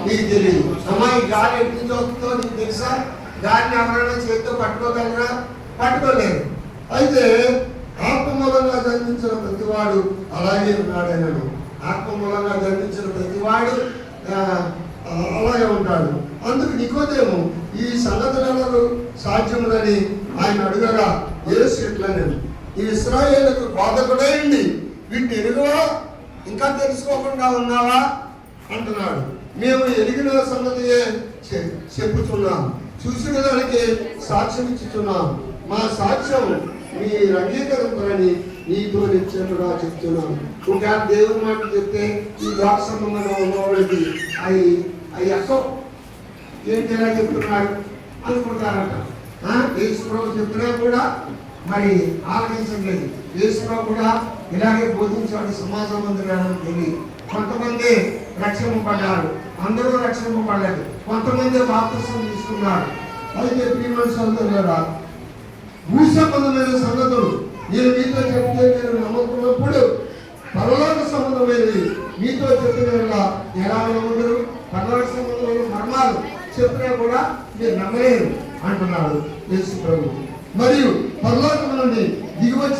నీకు తెలియదు. అమ్మా ఈ గాలి ఎటు నుంచి వస్తుందో నీకు తెలుసా? గాలిని ఎవరైనా చేతితో పట్టుకోగలరా? పట్టుకోలేరు. అయితే ఆత్మ మూలంగా జన్మించిన ప్రతివాడు అలాగే ఉన్నాడనను. ఆత్మ మూలంగా జన్మించిన ప్రతివాడు అలాగే ఉంటాడు. అందుకు నికోదేము ఈ సంగతులలో సాధ్యములని ఆయన అడుగగా యేసు ఇట్లనెను, ఈ ఇశ్రాయేలుకు బోధకుడైంది వీటిని ఎరుగువా, ఇంకా తెలుసుకోకుండా ఉన్నావా అంటున్నాడు. మేము ఎరిగిన సంగతియే చెప్పుతున్నాం, చూసిన దానికి సాక్ష్యం ఇచ్చుతున్నాం. మా సాక్ష్యం మీరు అంగీకరించాలని నీతో నిశ్చయముగా చెప్తున్నాను. ఇంకా దేవుని మాట చెప్తే ఈ లోక సంబంధంగా ఉన్నవాడికి అవి ఎక్కో ఏంటి ఎలా చెప్తున్నారు అనుకుంటారట. యేసుప్రభు చెప్పినా కూడా మరి ఆలకించలేదు. యేసుప్రభు కూడా ఇలాగే బోధించాడు సమాజ మందిరానికి వెళ్ళి. కొంతమంది రక్షింపబడ్డారు, అందరూ రక్షింపబడలేదు. కొంతమంది బాప్తిసం తీసుకున్నారు. అయితే ప్రియమైన సోదరులారా, భూ సంబంధమైన సంగతులు నేను మీతో చెప్తే మీరు నమ్ముకున్నప్పుడు పరలోక సంబంధమైనది మీతో చెప్పిన ఎలా నమ్ముతారు? పరలోక సంబంధమైన మర్మాలు చెప్పినా కూడా మీరు నమ్మలేరు అంటున్నాడు యేసు ప్రభు. మరియు పరలోకం నుండి దిగివచ్చి